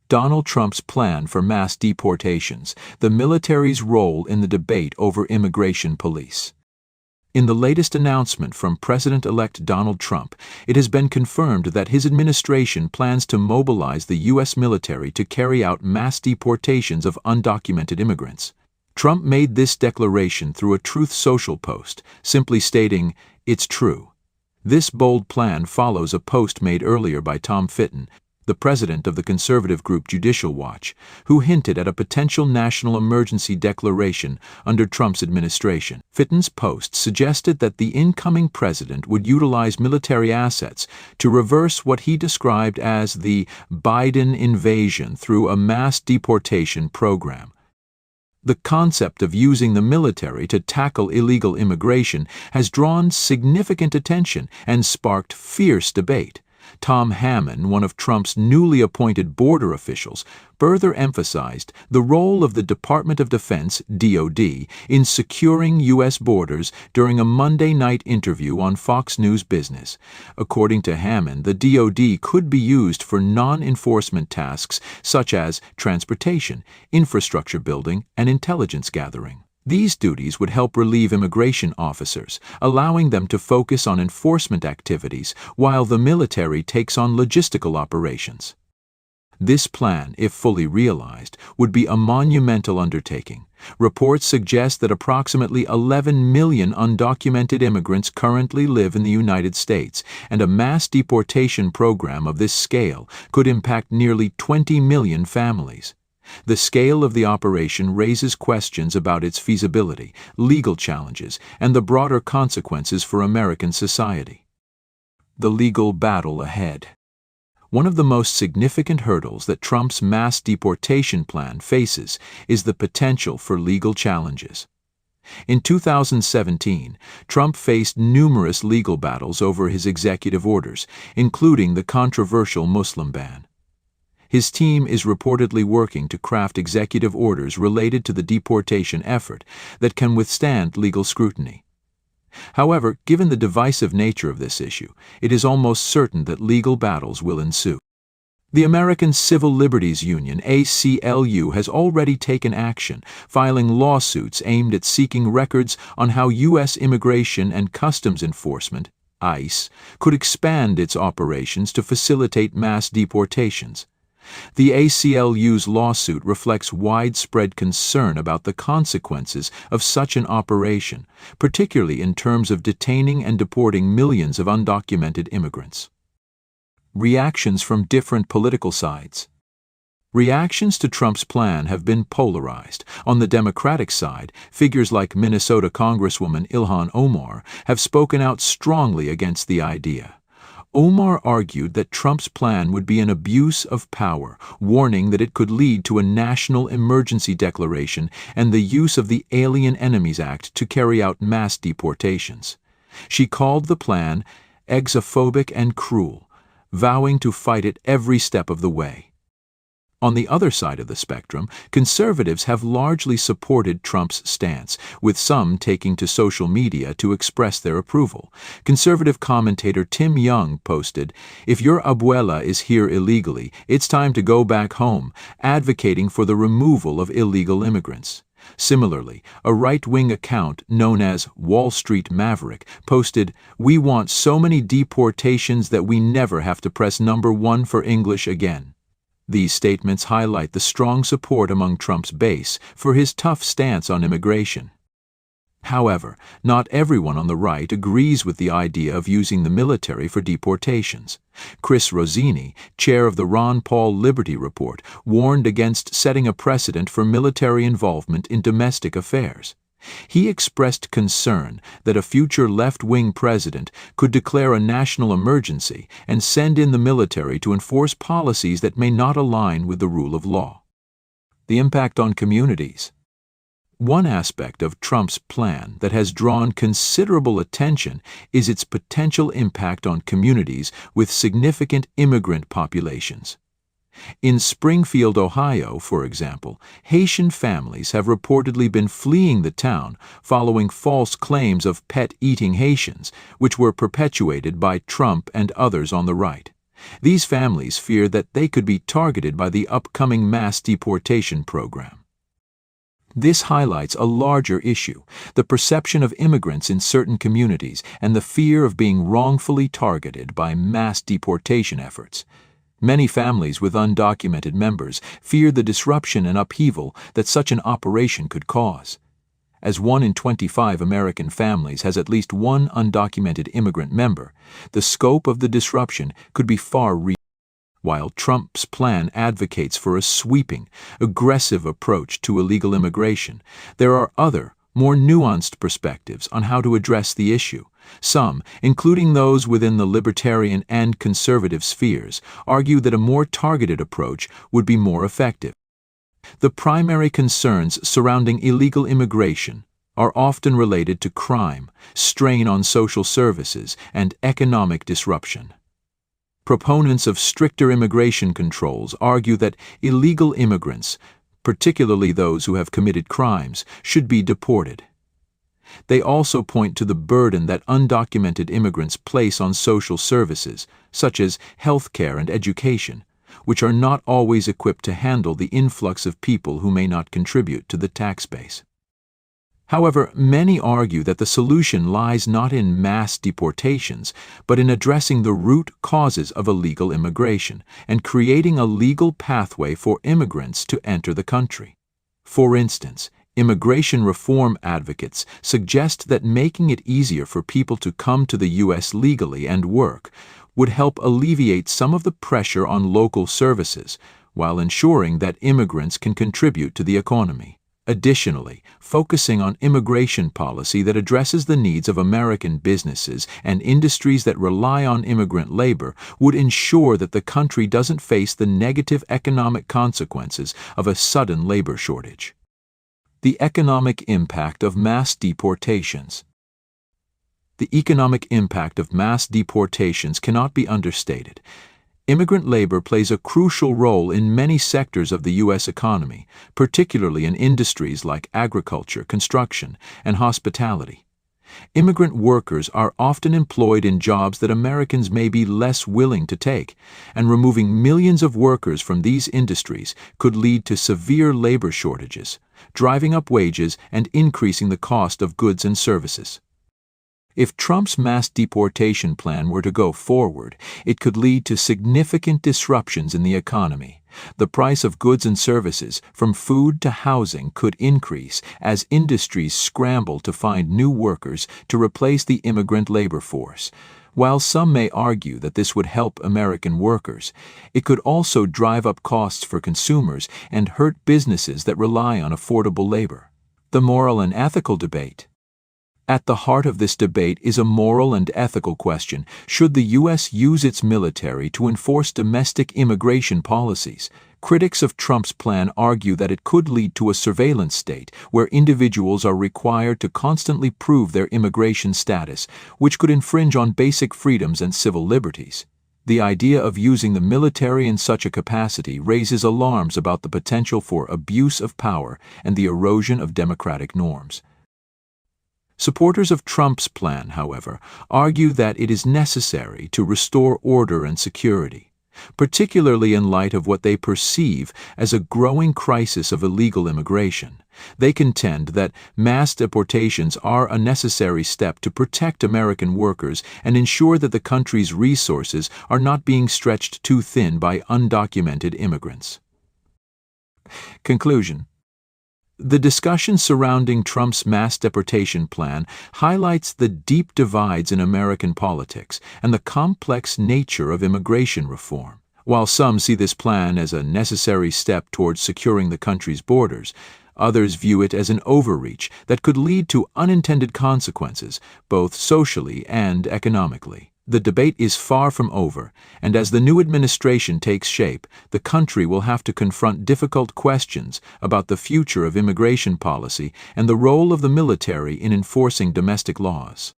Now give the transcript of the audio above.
Donald Trump's plan for mass deportations, the military's role in the debate over immigration police. In the latest announcement from President-elect Donald Trump, it has been confirmed that his administration plans to mobilize the U.S. military to carry out mass deportations of undocumented immigrants. Trump made this declaration through a Truth Social post, simply stating, "It's true." This bold plan follows a post made earlier by Tom Fitton, the president of the conservative group Judicial Watch, who hinted at a potential national emergency declaration under Trump's administration. Fitton's post suggested that the incoming president would utilize military assets to reverse what he described as the Biden invasion through a mass deportation program. The concept of using the military to tackle illegal immigration has drawn significant attention and sparked fierce debate. Tom Hammond, one of Trump's newly appointed border officials, further emphasized the role of the Department of Defense, DoD, in securing U.S. borders during a Monday night interview on Fox News Business. According to Hammond, the DoD could be used for non-enforcement tasks such as transportation, infrastructure building, and intelligence gathering. These duties would help relieve immigration officers, allowing them to focus on enforcement activities while the military takes on logistical operations. This plan, if fully realized, would be a monumental undertaking. Reports suggest that approximately 11 million undocumented immigrants currently live in the United States, and a mass deportation program of this scale could impact nearly 20 million families. The scale of the operation raises questions about its feasibility, legal challenges, and the broader consequences for American society. The legal battle ahead. One of the most significant hurdles that Trump's mass deportation plan faces is the potential for legal challenges. In 2017, Trump faced numerous legal battles over his executive orders, including the controversial Muslim ban. His team is reportedly working to craft executive orders related to the deportation effort that can withstand legal scrutiny. However, given the divisive nature of this issue, it is almost certain that legal battles will ensue. The American Civil Liberties Union, ACLU, has already taken action, filing lawsuits aimed at seeking records on how U.S. Immigration and Customs Enforcement, ICE, could expand its operations to facilitate mass deportations. The ACLU's lawsuit reflects widespread concern about the consequences of such an operation, particularly in terms of detaining and deporting millions of undocumented immigrants. Reactions from different political sides. Reactions to Trump's plan have been polarized. On the Democratic side, figures like Minnesota Congresswoman Ilhan Omar have spoken out strongly against the idea. Omar argued that Trump's plan would be an abuse of power, warning that it could lead to a national emergency declaration and the use of the Alien Enemies Act to carry out mass deportations. She called the plan xenophobic and cruel, vowing to fight it every step of the way. On the other side of the spectrum, conservatives have largely supported Trump's stance, with some taking to social media to express their approval. Conservative commentator Tim Young posted, "If your abuela is here illegally, it's time to go back home," advocating for the removal of illegal immigrants. Similarly, a right-wing account known as Wall Street Maverick posted, "We want so many deportations that we never have to press #1 for English again." These statements highlight the strong support among Trump's base for his tough stance on immigration. However, not everyone on the right agrees with the idea of using the military for deportations. Chris Rossini, chair of the Ron Paul Liberty Report, warned against setting a precedent for military involvement in domestic affairs. He expressed concern that a future left-wing president could declare a national emergency and send in the military to enforce policies that may not align with the rule of law. The impact on communities. One aspect of Trump's plan that has drawn considerable attention is its potential impact on communities with significant immigrant populations. In Springfield, Ohio, for example, Haitian families have reportedly been fleeing the town following false claims of pet-eating Haitians, which were perpetuated by Trump and others on the right. These families fear that they could be targeted by the upcoming mass deportation program. This highlights a larger issue, the perception of immigrants in certain communities and the fear of being wrongfully targeted by mass deportation efforts. Many families with undocumented members fear the disruption and upheaval that such an operation could cause. As 1 in 25 American families has at least one undocumented immigrant member, the scope of the disruption could be far-reaching. While Trump's plan advocates for a sweeping, aggressive approach to illegal immigration, there are other, more nuanced perspectives on how to address the issue. Some, including those within the libertarian and conservative spheres, argue that a more targeted approach would be more effective. The primary concerns surrounding illegal immigration are often related to crime, strain on social services, and economic disruption. Proponents of stricter immigration controls argue that illegal immigrants, particularly those who have committed crimes, should be deported. They also point to the burden that undocumented immigrants place on social services, such as health care and education, which are not always equipped to handle the influx of people who may not contribute to the tax base. However, many argue that the solution lies not in mass deportations, but in addressing the root causes of illegal immigration and creating a legal pathway for immigrants to enter the country. For instance, immigration reform advocates suggest that making it easier for people to come to the U.S. legally and work would help alleviate some of the pressure on local services, while ensuring that immigrants can contribute to the economy. Additionally, focusing on immigration policy that addresses the needs of American businesses and industries that rely on immigrant labor would ensure that the country doesn't face the negative economic consequences of a sudden labor shortage. The economic impact of mass deportations. The economic impact of mass deportations cannot be understated. Immigrant labor plays a crucial role in many sectors of the U.S. economy, particularly in industries like agriculture, construction, and hospitality. Immigrant workers are often employed in jobs that Americans may be less willing to take, and removing millions of workers from these industries could lead to severe labor shortages, driving up wages and increasing the cost of goods and services. If Trump's mass deportation plan were to go forward, it could lead to significant disruptions in the economy. The price of goods and services, from food to housing, could increase as industries scramble to find new workers to replace the immigrant labor force. While some may argue that this would help American workers, it could also drive up costs for consumers and hurt businesses that rely on affordable labor. The moral and ethical debate. At the heart of this debate is a moral and ethical question. Should the U.S. use its military to enforce domestic immigration policies? Critics of Trump's plan argue that it could lead to a surveillance state where individuals are required to constantly prove their immigration status, which could infringe on basic freedoms and civil liberties. The idea of using the military in such a capacity raises alarms about the potential for abuse of power and the erosion of democratic norms. Supporters of Trump's plan, however, argue that it is necessary to restore order and security, particularly in light of what they perceive as a growing crisis of illegal immigration. They contend that mass deportations are a necessary step to protect American workers and ensure that the country's resources are not being stretched too thin by undocumented immigrants. Conclusion. The discussion surrounding Trump's mass deportation plan highlights the deep divides in American politics and the complex nature of immigration reform. While some see this plan as a necessary step towards securing the country's borders, others view it as an overreach that could lead to unintended consequences, both socially and economically. The debate is far from over, and as the new administration takes shape, the country will have to confront difficult questions about the future of immigration policy and the role of the military in enforcing domestic laws.